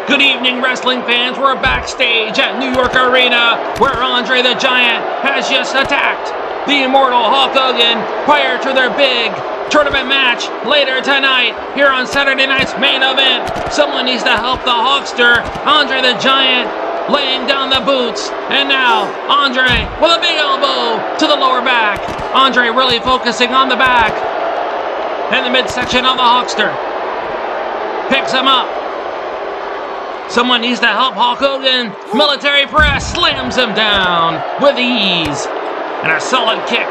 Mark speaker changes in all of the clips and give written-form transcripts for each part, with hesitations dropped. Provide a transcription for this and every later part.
Speaker 1: Good evening, wrestling fans. We're backstage at New York Arena, where Andre the Giant has just attacked the immortal Hulk Hogan prior to their big tournament match later tonight here on Saturday night's main event. Someone needs to help the Hulkster, Andre the Giant, laying down the boots. And now, Andre with a big elbow to the lower back. Andre really focusing on the back and the midsection of the Hulkster. Picks him up. Someone needs to help Hulk Hogan. Military press slams him down with ease. And a solid kick.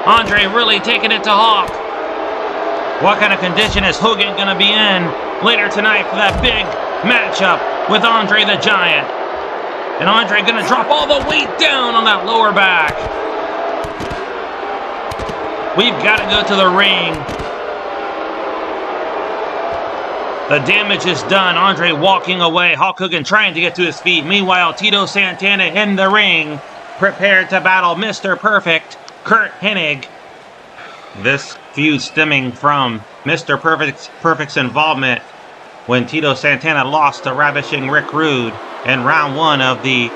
Speaker 1: Andre really taking it to Hulk. What kind of condition is Hogan going to be in later tonight for that big matchup with Andre the Giant? And Andre going to drop all the weight down on that lower back. We've got to go to the ring. The damage is done. Andre walking away. Hulk Hogan trying to get to his feet. Meanwhile, Tito Santana in the ring, prepared to battle Mr. Perfect, Curt Hennig. This feud stemming from Mr. Perfect's involvement when Tito Santana lost to Ravishing Rick Rude in round 1 of the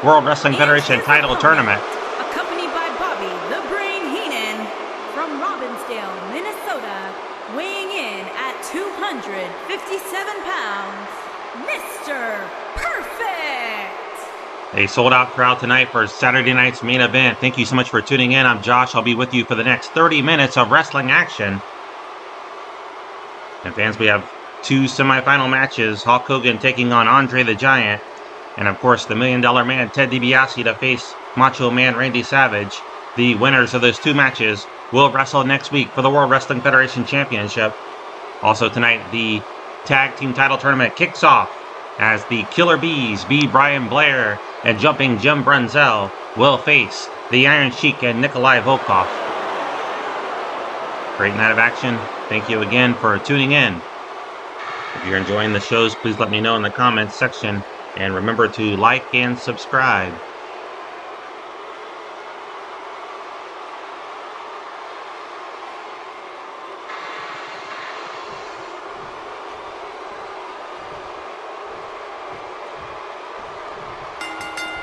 Speaker 1: World Wrestling Federation title tournament.
Speaker 2: Accompanied by Bobby the Brain Heenan from Robbinsdale, Minnesota, weighing in at 257 pounds, Mr. Perfect!
Speaker 1: A sold-out crowd tonight for Saturday night's main event. Thank you so much for tuning in. I'm Josh. I'll be with you for the next 30 minutes of wrestling action. And fans, we have 2 semifinal matches. Hulk Hogan taking on Andre the Giant. And of course, the $1 Million Man, Ted DiBiase, to face Macho Man Randy Savage. The winners of those 2 matches will wrestle next week for the World Wrestling Federation Championship. Also tonight, the Tag Team Title Tournament kicks off as the Killer Bees, B. Brian Blair and Jumping Jim Brunzell, will face the Iron Sheik and Nikolai Volkov. Great night of action. Thank you again for tuning in. If you're enjoying the shows, please let me know in the comments section. And remember to like and subscribe.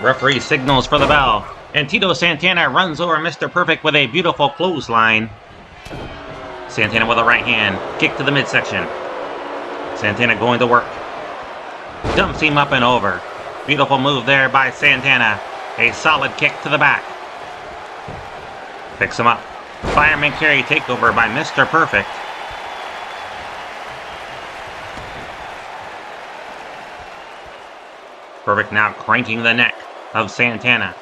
Speaker 1: Referee signals for the bell, and Tito Santana runs over Mr. Perfect with a beautiful clothesline. Santana with a right hand, kick to the midsection. Santana going to work. Dumps him up and over. Beautiful move there by Santana. A solid kick to the back. Picks him up. Fireman carry takeover by Mr. Perfect. Perfect now cranking the neck of Santana.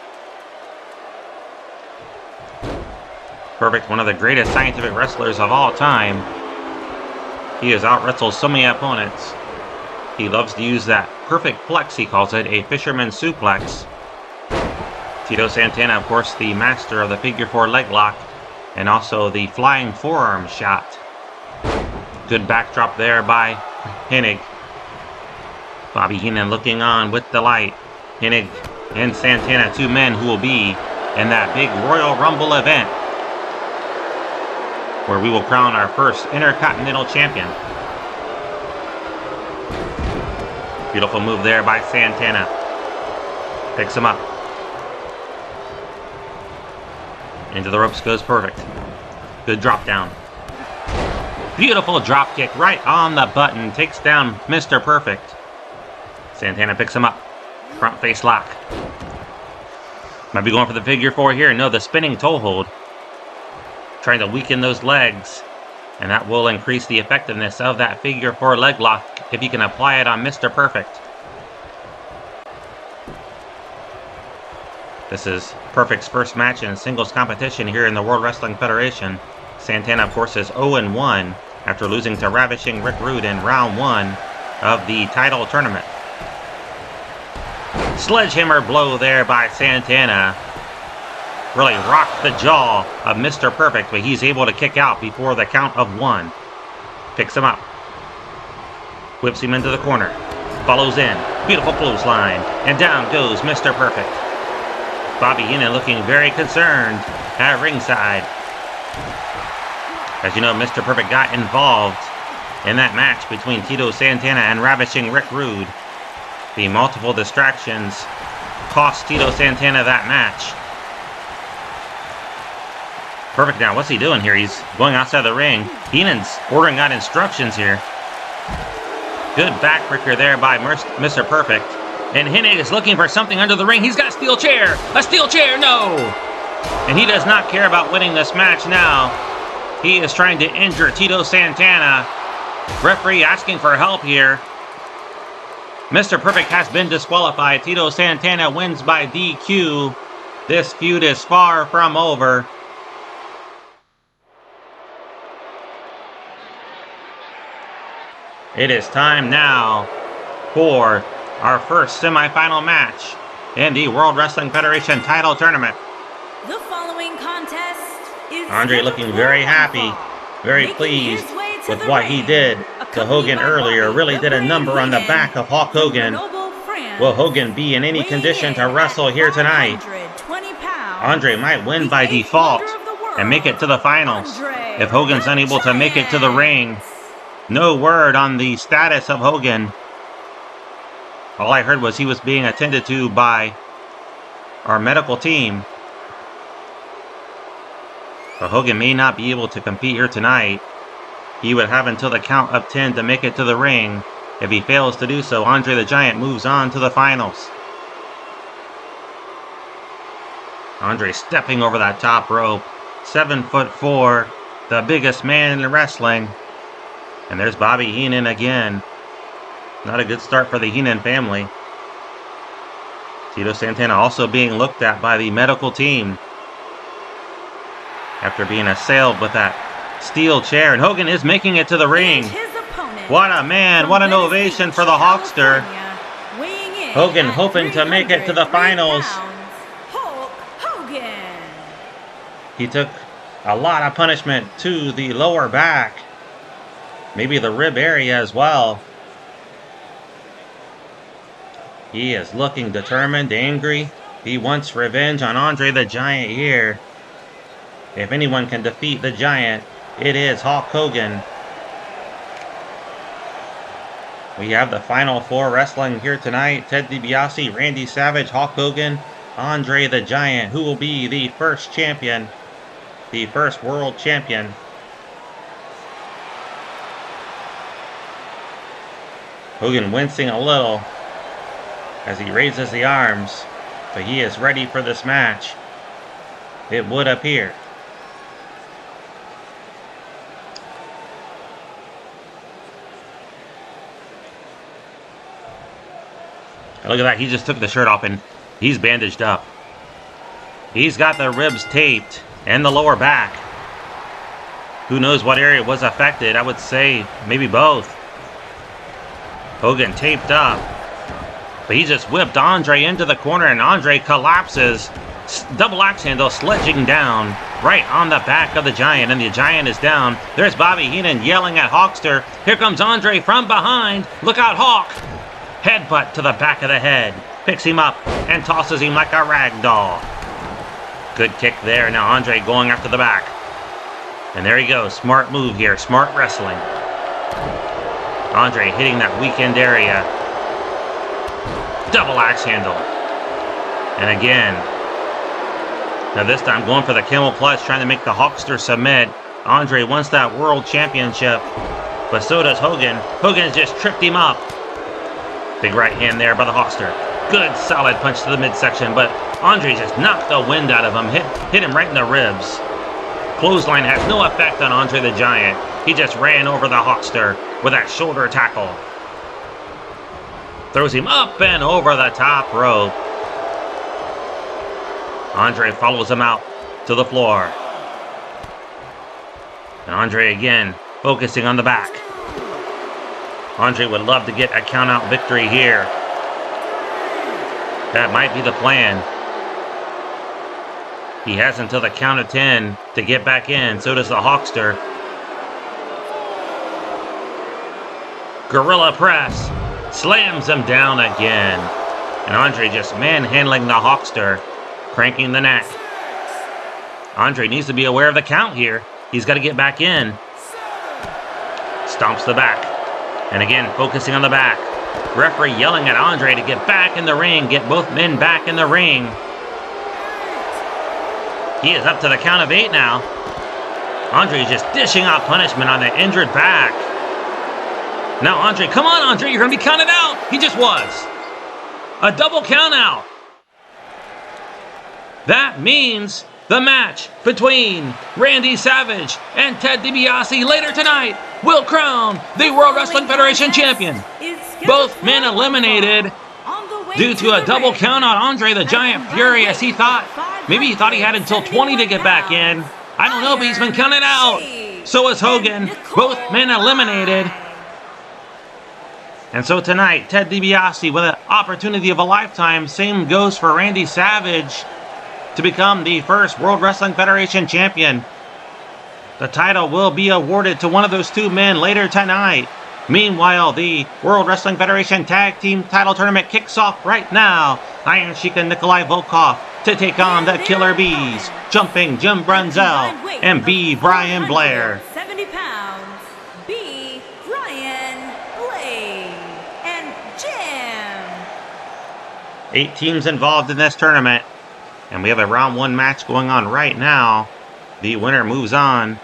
Speaker 1: Perfect, one of the greatest scientific wrestlers of all time. He has out-wrestled so many opponents. He loves to use that perfect flex, he calls it, a fisherman suplex. Tito Santana, of course, the master of the figure 4 leg lock, and also the flying forearm shot. Good backdrop there by Hennig. Bobby Heenan looking on with delight. Hennig and Santana, 2 men who will be in that big Royal Rumble event, where we will crown our first Intercontinental Champion. Beautiful move there by Santana. Picks him up. Into the ropes goes Perfect. Good drop down. Beautiful drop kick right on the button. Takes down Mr. Perfect. Santana picks him up. Front face lock. Might be going for the figure 4 here. No, the spinning toe hold. Trying to weaken those legs. And that will increase the effectiveness of that figure 4 leg lock if you can apply it on Mr. Perfect. This is Perfect's first match in singles competition here in the World Wrestling Federation. Santana, of course, is 0-1 after losing to Ravishing Rick Rude in round 1 of the title tournament. Sledgehammer blow there by Santana. Really rocked the jaw of Mr. Perfect, but he's able to kick out before the count of 1. Picks him up. Whips him into the corner. Follows in. Beautiful clothesline. And down goes Mr. Perfect. Bobby Heenan looking very concerned at ringside. As you know, Mr. Perfect got involved
Speaker 3: in that match between Tito Santana and Ravishing Rick Rude. The multiple distractions cost Tito Santana that match. Perfect now. What's he doing here? He's going outside the ring. Heenan's ordering out instructions here. Good backbreaker there by Mr. Perfect. And Heenan is looking for something under the ring. He's got a steel chair. A steel chair, no! And he does not care about winning this match now. He is trying to injure Tito Santana. Referee asking for help here. Mr. Perfect has been disqualified. Tito Santana wins by DQ. This feud is far from over. It is time now for our first semifinal match in the World Wrestling Federation title tournament.
Speaker 2: The following contest is
Speaker 3: Andre looking very happy, very pleased with what he did to Hogan earlier. Really did a number on the back of Hulk Hogan. Will Hogan be in any condition to wrestle here tonight? Andre might win by default and make it to the finals if Hogan's unable to make it to the ring. No word on the status of Hogan. All I heard was he was being attended to by our medical team. But Hogan may not be able to compete here tonight. He would have until the count of 10 to make it to the ring. If he fails to do so, Andre the Giant moves on to the finals. Andre stepping over that top rope. 7'4", the biggest man in wrestling. And there's Bobby Heenan again. Not a good start for the Heenan family. Tito Santana also being looked at by the medical team after being assailed with that steel chair. And Hogan is making it to the ring. What a man. What an ovation for the Hulkster. Hogan hoping to make it to the finals. He took a lot of punishment to the lower back. Maybe the rib area as well. He is looking determined, angry. He wants revenge on Andre the Giant here. If anyone can defeat the Giant, it is Hulk Hogan. We have the Final Four wrestling here tonight. Ted DiBiase, Randy Savage, Hulk Hogan, Andre the Giant, who will be the first champion, the first world champion. Hogan wincing a little as he raises the arms, but he is ready for this match, it would appear. Look at that, he just took the shirt off and he's bandaged up. He's got the ribs taped and the lower back. Who knows what area was affected? I would say maybe both. Hogan taped up, but he just whipped Andre into the corner and Andre collapses. Double axe handle sledging down right on the back of the Giant, and the Giant is down. There's Bobby Heenan yelling at Hulkster. Here comes Andre from behind. Look out, Hulk! Headbutt to the back of the head. Picks him up and tosses him like a rag doll. Good kick there. Now Andre going after the back. And there he goes. Smart move here. Smart wrestling. Andre hitting that weekend area. Double axe handle. And again. Now this time going for the camel clutch, trying to make the Hulkster submit. Andre wants that world championship, but so does Hogan. Hogan just tripped him up. Big right hand there by the Hulkster. Good solid punch to the midsection, but Andre just knocked the wind out of him. Hit him right in the ribs. Clothesline has no effect on Andre the Giant. He just ran over the Hulkster with that shoulder tackle. Throws him up and over the top rope. Andre follows him out to the floor. And Andre again focusing on the back. Andre would love to get a count-out victory here. That might be the plan. He has until the count of 10 to get back in. So does the Hulkster. Gorilla press. Slams him down again. And Andre just manhandling the Hulkster. Cranking the neck. Andre needs to be aware of the count here. He's got to get back in. Stomps the back. And again, focusing on the back. Referee yelling at Andre to get back in the ring. Get both men back in the ring. He is up to the count of 8 now. Andre is just dishing out punishment on the injured back. Now Andre, come on Andre, you're going to be counted out. He just was. A double count out. That means the match between Randy Savage and Ted DiBiase later tonight will crown the World Wrestling Federation champion. Both men eliminated due to a double count on Andre the Giant Fury, as he thought, maybe he thought he had until 20 to get back in. I don't know, but he's been counted out. So is Hogan. Both men eliminated. And so tonight, Ted DiBiase with an opportunity of a lifetime. Same goes for Randy Savage to become the first World Wrestling Federation champion. The title will be awarded to one of those two men later tonight. Meanwhile, the World Wrestling Federation Tag Team Title Tournament kicks off right now. Iron Sheik and Nikolai Volkov to take on the Killer Bees, Jumping Jim Brunzell and B. Brian Blair.
Speaker 2: 70 pounds, B. Brian Blair and Jim.
Speaker 3: 8 teams involved in this tournament, and we have a round 1 match going on right now. The winner moves on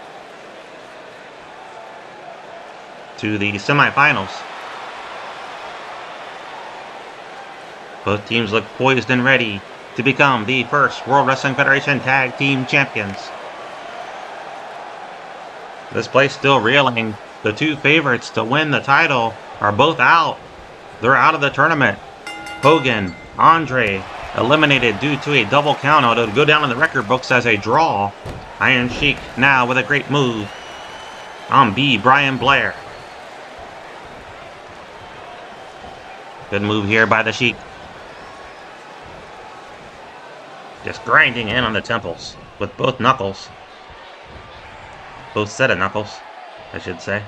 Speaker 3: to the semifinals. Both teams look poised and ready to become the first World Wrestling Federation Tag Team Champions. This place still reeling. The two favorites to win the title are both out. They're out of the tournament. Hogan, Andre, eliminated due to a double count out. It'll go down in the record books as a draw. Iron Sheik now with a great move on B. Brian Blair. Good move here by the Sheik. Just grinding in on the temples with both knuckles. Both set of knuckles, I should say.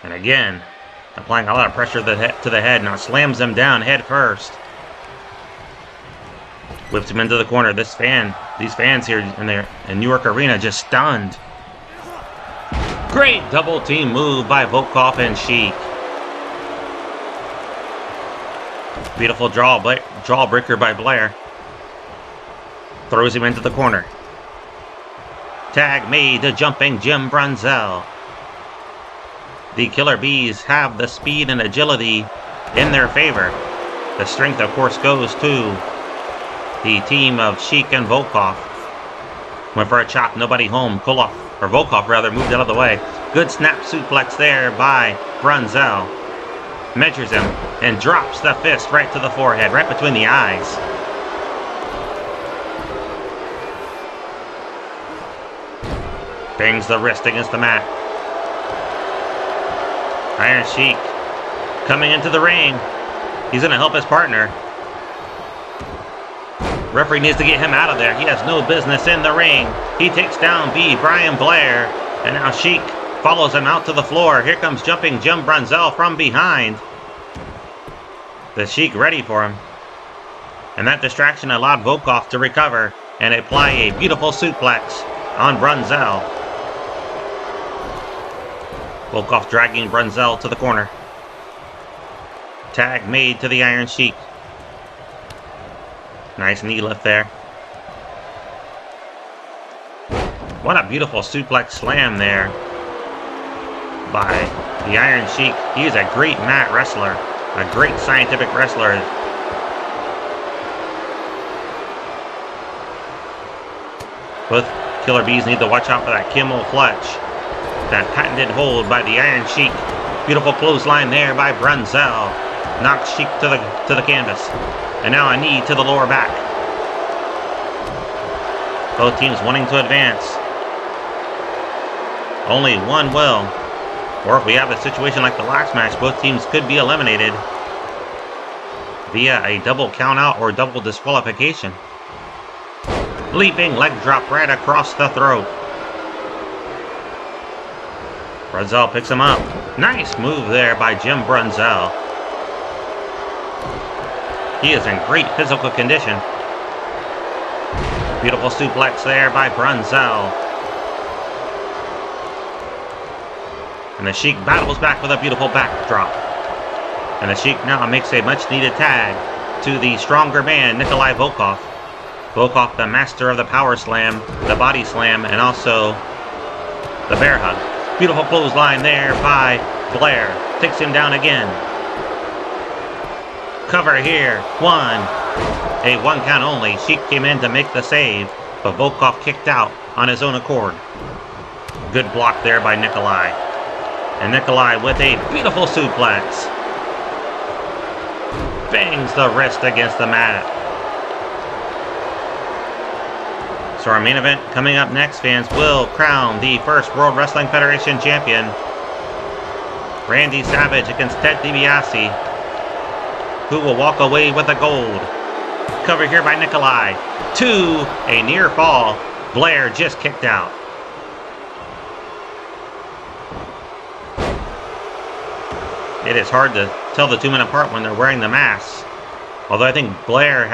Speaker 3: And again, applying a lot of pressure to the head. Now slams him down head first. Whips him into the corner. These fans here in New York Arena just stunned. Great double team move by Volkov and Sheik. Beautiful jawbreaker by Blair. Throws him into the corner. Tag made to Jumping Jim Brunzell. The Killer Bees have the speed and agility in their favor. The strength, of course, goes to the team of Sheik and Volkov. Went for a chop, nobody home. Volkov rather, moved out of the way. Good snap suplex there by Brunzell. Measures him and drops the fist right to the forehead, right between the eyes. Bangs the wrist against the mat. Iron Sheik coming into the ring. He's going to help his partner. Referee needs to get him out of there. He has no business in the ring. He takes down B. Brian Blair. And now Sheik follows him out to the floor. Here comes Jumping Jim Brunzell from behind. The Sheik ready for him. And that distraction allowed Volkov to recover and apply a beautiful suplex on Brunzell. Volkov dragging Brunzell to the corner. Tag made to the Iron Sheik. Nice knee lift there. What a beautiful suplex slam there by the Iron Sheik. He is a great mat wrestler. A great scientific wrestler. Both Killer Bees need to watch out for that Kimmel clutch. That patented hold by the Iron Sheik. Beautiful clothesline there by Brunzell. Knocks Sheik to the canvas. And now a knee to the lower back. Both teams wanting to advance. Only one will. Or if we have a situation like the last match, both teams could be eliminated via a double countout or double disqualification. Leaping leg drop right across the throat. Brunzell picks him up. Nice move there by Jim Brunzell. He is in great physical condition. Beautiful suplex there by Brunzell. And the Sheik battles back with a beautiful backdrop. And the Sheik now makes a much-needed tag to the stronger man, Nikolai Volkov. Volkov, the master of the power slam, the body slam, and also the bear hug. Beautiful clothesline there by Blair. Takes him down again. Cover here. One. A 1 count only. Sheik came in to make the save, but Volkov kicked out on his own accord. Good block there by Nikolai. And Nikolai with a beautiful suplex. Bangs the wrist against the mat. So our main event coming up next, fans, will crown the first World Wrestling Federation champion. Randy Savage against Ted DiBiase, who will walk away with the gold. Cover here by Nikolai. 2, a near fall. Blair just kicked out. It is hard to tell the two men apart when they're wearing the masks. Although I think Blair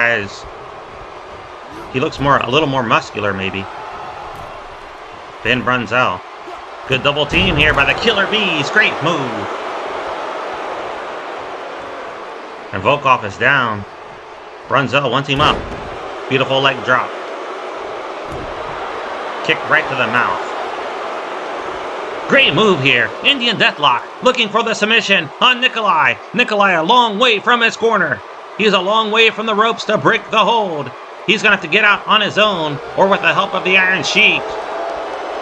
Speaker 3: he looks a little more muscular maybe. Ben Brunzell. Good double team here by the Killer Bees. Great move. And Volkov is down. Brunzell wants him up. Beautiful leg drop. Kick right to the mouth. Great move here. Indian Deathlock looking for the submission on Nikolai. Nikolai a long way from his corner. He's a long way from the ropes to break the hold. He's going to have to get out on his own or with the help of the Iron Sheik.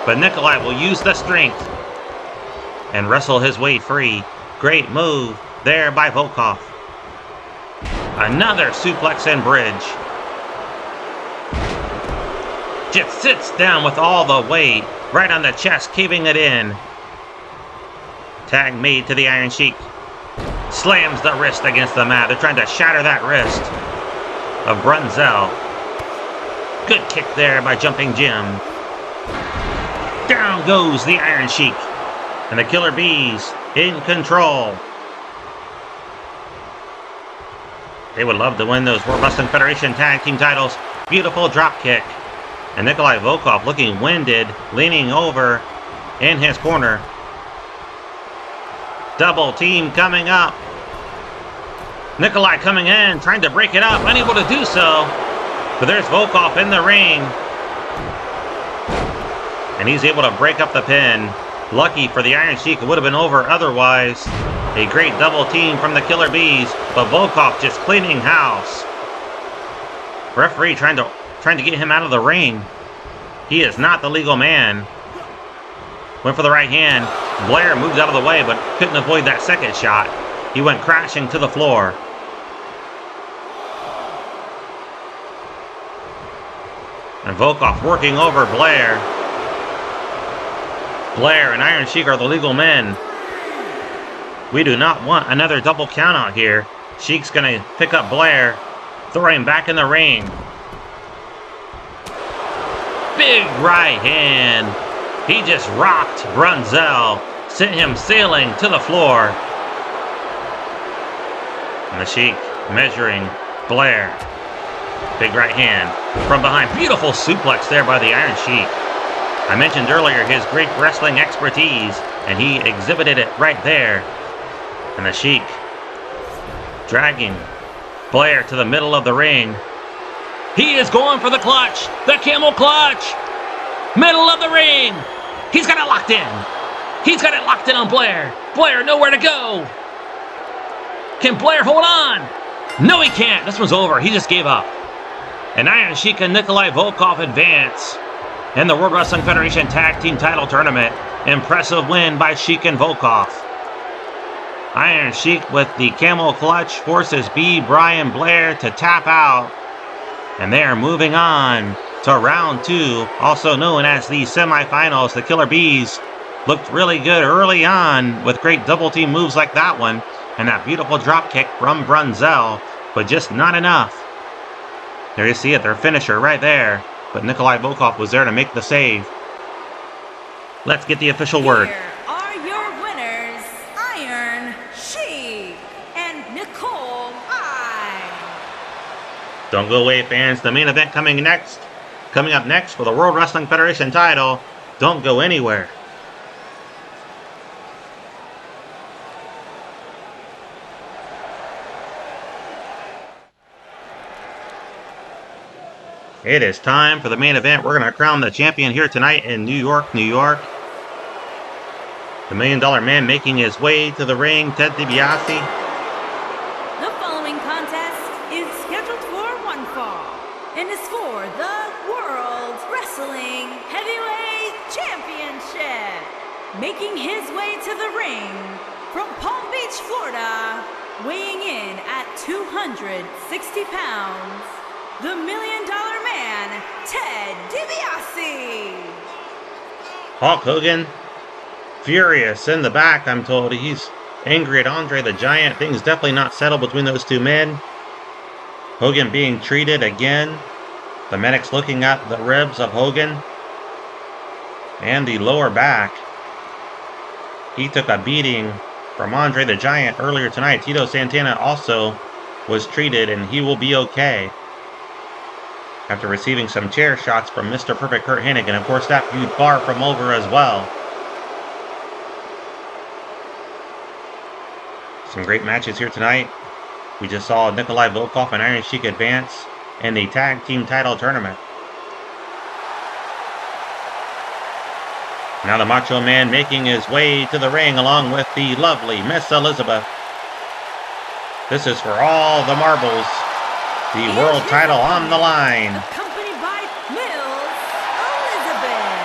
Speaker 3: But Nikolai will use the strength and wrestle his way free. Great move there by Volkov. Another suplex and bridge. Just sits down with all the weight right on the chest, caving it in. Tag made to the Iron Sheik. Slams the wrist against the mat. They're trying to shatter that wrist of Brunzell. Good kick there by Jumping Jim. Down goes the Iron Sheik. And the Killer Bees in control. They would love to win those World Wrestling Federation Tag Team titles. Beautiful drop kick. And Nikolai Volkov looking winded, leaning over in his corner. Double team coming up. Nikolai coming in, trying to break it up, unable to do so. But there's Volkov in the ring. And he's able to break up the pin. Lucky for the Iron Sheik, it would have been over otherwise. A great double team from the Killer Bees, but Volkov just cleaning house. Referee trying to get him out of the ring. He is not the legal man. Went for the right hand. Blair moved out of the way, but couldn't avoid that second shot. He went crashing to the floor. And Volkov working over Blair. Blair and Iron Sheik are the legal men. We do not want another double count out here. Sheik's going to pick up Blair, throw him back in the ring. Big right hand. He just rocked Brunzell, sent him sailing to the floor. And the Sheik measuring Blair. Big right hand from behind. Beautiful suplex there by the Iron Sheik. I mentioned earlier his great wrestling expertise, and he exhibited it right there. And the Sheik dragging Blair to the middle of the ring. He is going for the clutch, the camel clutch. Middle of the ring. He's got it locked in. He's got it locked in on Blair. Blair nowhere to go. Can Blair hold on? No, he can't. This one's over. He just gave up. And Iron Sheik and Nikolai Volkov advance in the World Wrestling Federation Tag Team Title Tournament. Impressive win by Sheik and Volkov. Iron Sheik with the camel clutch forces B. Brian Blair to tap out. And they are moving on to round 2, also known as the semifinals. The Killer Bees looked really good early on with great double team moves like that one. And that beautiful drop kick from Brunzell, but just not enough. There you see it, their finisher right there. But Nikolai Volkov was there to make the save. Let's get the official word.
Speaker 2: Here are your winners, Iron Sheik and Nicole I.
Speaker 3: Don't go away, fans. The main event coming up next for the World Wrestling Federation title. Don't go anywhere. It is time for the main event. We're going to crown the champion here tonight in New York, New York. The $1 Million Man making his way to the ring, Ted DiBiase.
Speaker 2: The following contest is scheduled for one fall and is for the World Wrestling Heavyweight Championship. Making his way to the ring from Palm Beach, Florida, weighing in at 260 pounds, the $1 Million Man, Ted DiBiase.
Speaker 3: Hulk Hogan, furious in the back, I'm told. He's angry at Andre the Giant. Things definitely not settled between those two men. Hogan being treated again. The medics looking at the ribs of Hogan and the lower back. He took a beating from Andre the Giant earlier tonight. Tito Santana also was treated, and he will be okay after receiving some chair shots from Mr. Perfect Curt Hennig. And of course, that feud far from over as well. Some great matches here tonight. We just saw Nikolai Volkov and Iron Sheik advance in the tag team title tournament. Now the Macho Man making his way to the ring along with the lovely Miss Elizabeth. This is for all the marbles. The world title on the line.
Speaker 2: Accompanied by Mills Elizabeth.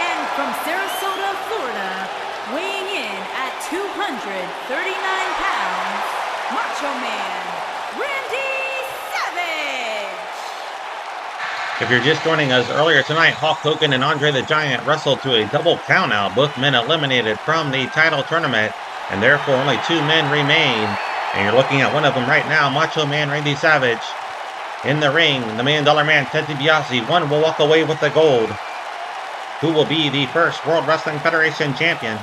Speaker 2: And from Sarasota, Florida, weighing in at 239 pounds, Macho Man, Randy Savage.
Speaker 3: If you're just joining us, earlier tonight, Hulk Hogan and Andre the Giant wrestled to a double countout. Both men eliminated from the title tournament, and therefore only two men remain. And you're looking at one of them right now, Macho Man Randy Savage. In the ring, the $1 Million Man, Ted DiBiase. One will walk away with the gold. Who will be the first World Wrestling Federation champion?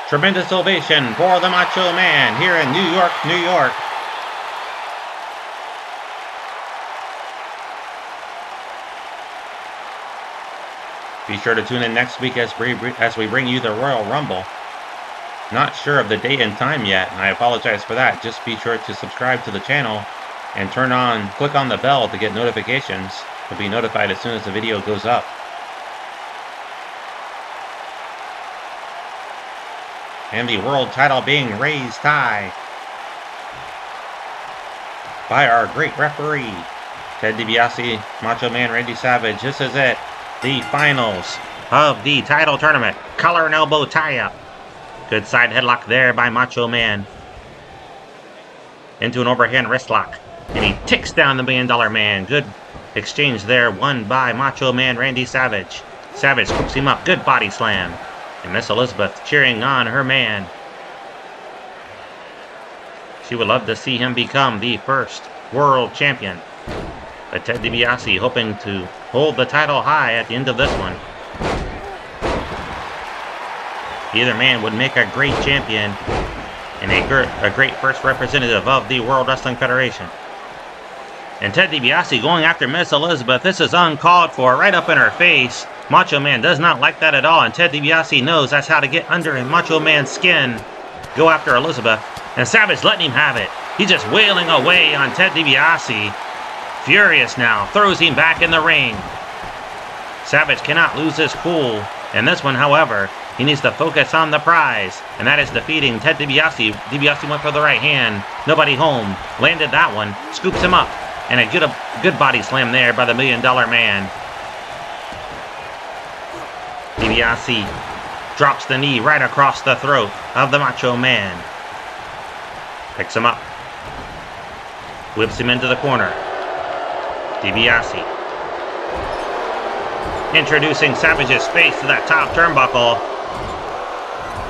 Speaker 3: Tremendous ovation for the Macho Man here in New York, New York. Be sure to tune in next week as we bring you the Royal Rumble. Not sure of the date and time yet, and I apologize for that. Just be sure to subscribe to the channel and click on the bell to get notifications. You'll be notified as soon as the video goes up. And the world title being raised high by our great referee, Ted DiBiase, Macho Man Randy Savage. This is it. The finals of the title tournament. Collar and elbow tie-up. Good side headlock there by Macho Man. Into an overhand wrist lock. And he ticks down the $1 Million Man. Good exchange there, won by Macho Man Randy Savage. Savage scoops him up. Good body slam. And Miss Elizabeth cheering on her man. She would love to see him become the first world champion. But Ted DiBiase hoping to hold the title high at the end of this one. Either man would make a great champion and a great first representative of the World Wrestling Federation. And Ted DiBiase going after Miss Elizabeth. This is uncalled for, right up in her face. Macho Man does not like that at all, and Ted DiBiase knows that's how to get under Macho Man's skin. Go after Elizabeth, and Savage letting him have it. He's just wailing away on Ted DiBiase. Furious now, throws him back in the ring. Savage cannot lose his cool. In this one, however, he needs to focus on the prize, and that is defeating Ted DiBiase. DiBiase went for the right hand. Nobody home. Landed that one. Scoops him up. And a good body slam there by the $1 Million Man. DiBiase drops the knee right across the throat of the Macho Man. Picks him up. Whips him into the corner. DiBiase. Introducing Savage's face to that top turnbuckle.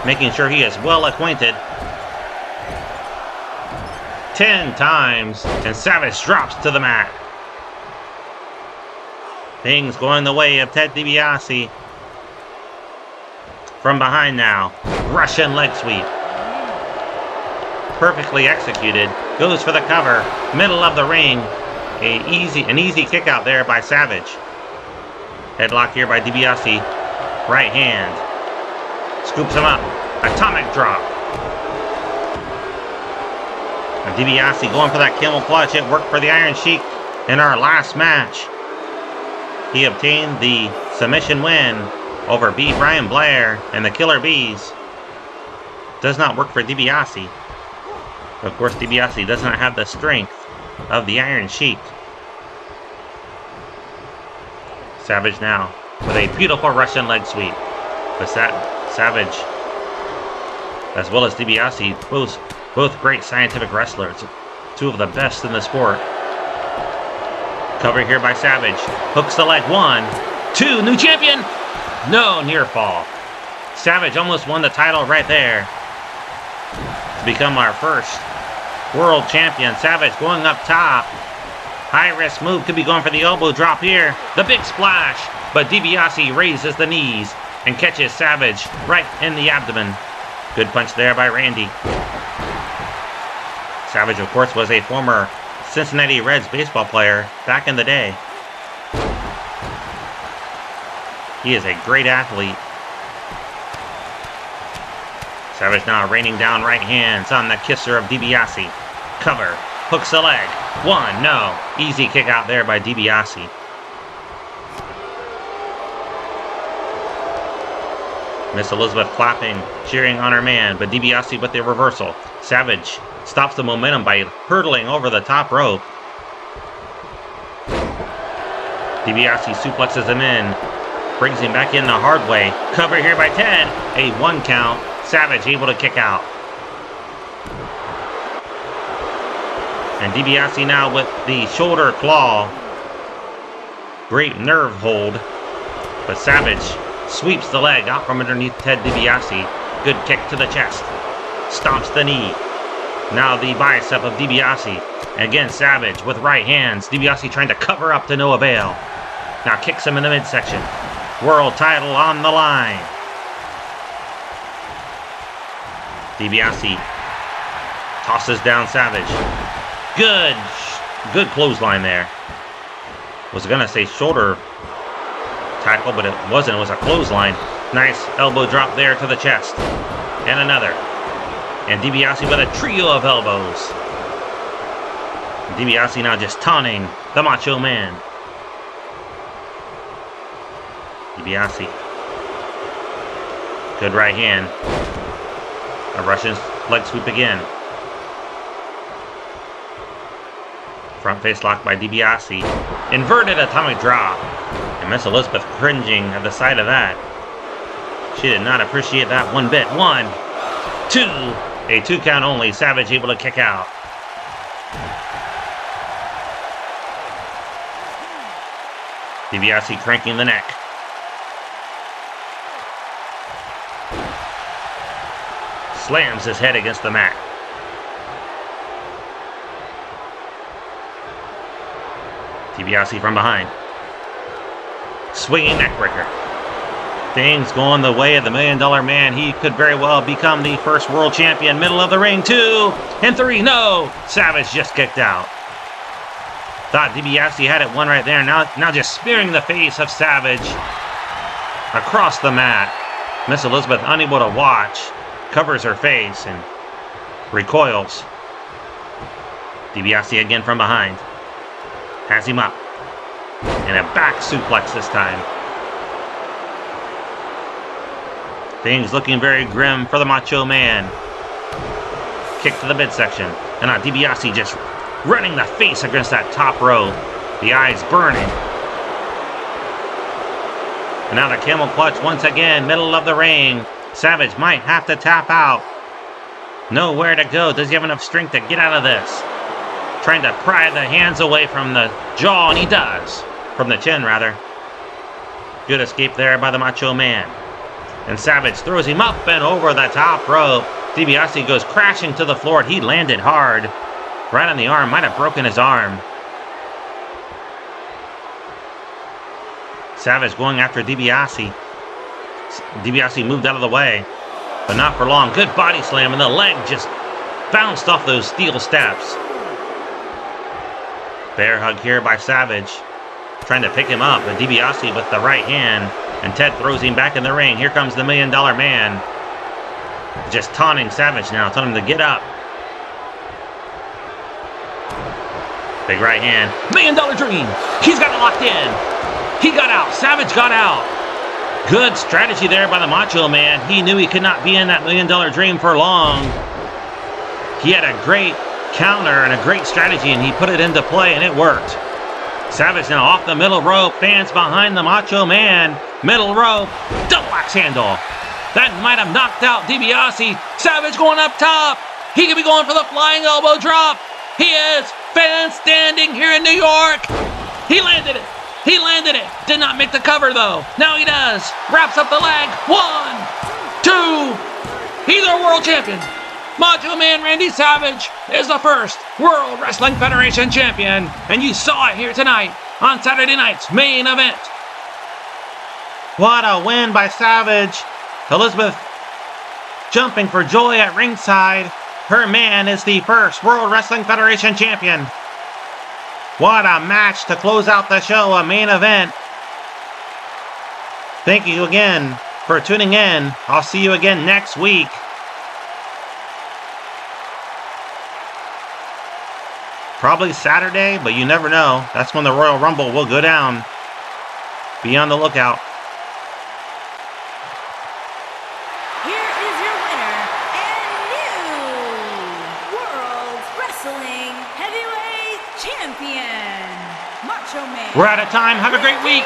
Speaker 3: Making sure he is well acquainted. 10 times, and Savage drops to the mat. Things going the way of Ted DiBiase. From behind now, Russian leg sweep. Perfectly executed. Goes for the cover. Middle of the ring. An easy kick out there by Savage. Headlock here by DiBiase. Right hand. Scoops him up. Atomic drop. And DiBiase going for that camel clutch. It worked for the Iron Sheik in our last match. He obtained the submission win over B. Brian Blair and the Killer Bees. Does not work for DiBiase. Of course, DiBiase does not have the strength of the Iron Sheik. Savage now with a beautiful Russian leg sweep. But Savage, as well as DiBiase, both great scientific wrestlers. Two of the best in the sport. Cover here by Savage. Hooks the leg. 1, 2. New champion. No, near fall. Savage almost won the title right there. To become our first world champion. Savage going up top. High risk move. Could be going for the elbow drop here. The big splash. But DiBiase raises the knees and catches Savage right in the abdomen. Good punch there by Randy. Savage, of course, was a former Cincinnati Reds baseball player back in the day. He is a great athlete. Savage now raining down right hands on the kisser of DiBiase. Cover. Hooks the leg. 1, no. Easy kick out there by DiBiase. Miss Elizabeth clapping, cheering on her man, but DiBiase with the reversal. Savage stops the momentum by hurtling over the top rope. DiBiase suplexes him in, brings him back in the hard way. Cover here by Ted. A 1 count. Savage able to kick out. And DiBiase now with the shoulder claw. Great nerve hold. But Savage sweeps the leg out from underneath Ted DiBiase. Good kick to the chest. Stomps the knee. Now the bicep of DiBiase. Again, Savage with right hands. DiBiase trying to cover up to no avail. Now kicks him in the midsection. World title on the line. DiBiase tosses down Savage. Good clothesline there. Was gonna say shoulder tackle, but it wasn't. It was a clothesline. Nice elbow drop there to the chest. And another. And DiBiase with a trio of elbows. DiBiase now just taunting the Macho Man. DiBiase. Good right hand. A Russian leg sweep again. Front face lock by DiBiase. Inverted atomic drop. And Miss Elizabeth cringing at the sight of that. She did not appreciate that one bit. 1, 2. A 2 count only. Savage able to kick out. DiBiase cranking the neck. Slams his head against the mat. DiBiase from behind. Swinging neckbreaker. Things going the way of the $1 Million Man. He could very well become the first world champion. Middle of the ring. 2 and 3. No! Savage just kicked out. Thought DiBiase had it won right there. Now just spearing the face of Savage across the mat. Miss Elizabeth unable to watch. Covers her face and recoils. DiBiase again from behind. Has him up. And a back suplex this time. Things looking very grim for the Macho Man. Kick to the midsection. And now DiBiase just running the face against that top rope. The eyes burning. And now the camel clutch once again. Middle of the ring. Savage might have to tap out. Nowhere to go. Does he have enough strength to get out of this? Trying to pry the hands away from the jaw, and he does. From the chin, rather. Good escape there by the Macho Man. And Savage throws him up and over the top rope. DiBiase goes crashing to the floor. He landed hard. Right on the arm. Might have broken his arm. Savage going after DiBiase. DiBiase moved out of the way. But not for long. Good body slam. And the leg just bounced off those steel steps. Bear hug here by Savage. Trying to pick him up. But DiBiase with the right hand And Ted throws him back in the ring. Here comes the $1 Million Man. Just taunting Savage now, telling him to get up. Big right hand.
Speaker 1: $1 Million Dream. He's got it locked in. He got out. Savage got out.
Speaker 3: Good strategy there by the Macho Man. He knew he could not be in that $1 Million Dream for long. He had a great counter and a great strategy, and he put it into play, and it worked. Savage now off the middle rope. Fans behind the Macho Man. Middle rope. Double axe handle. That might have knocked out DiBiase. Savage going up top. He could be going for the flying elbow drop. He is. Fans standing here in New York. He landed it. He landed it. Did not make the cover, though. Now he does. Wraps up the leg. 1, 2. He's our world champion. Macho Man Randy Savage is the first World Wrestling Federation champion. And you saw it here tonight on Saturday night's main event. What a win by Savage. Elizabeth jumping for joy at ringside. Her man is the first World Wrestling Federation champion. What a match to close out the show, a main event. Thank you again for tuning in. I'll see you again next week. Probably Saturday, but you never know. That's when the Royal Rumble will go down. Be on the lookout.
Speaker 2: Here is your winner and new World Wrestling Heavyweight Champion, Macho Man.
Speaker 1: We're out of time. Have a great week.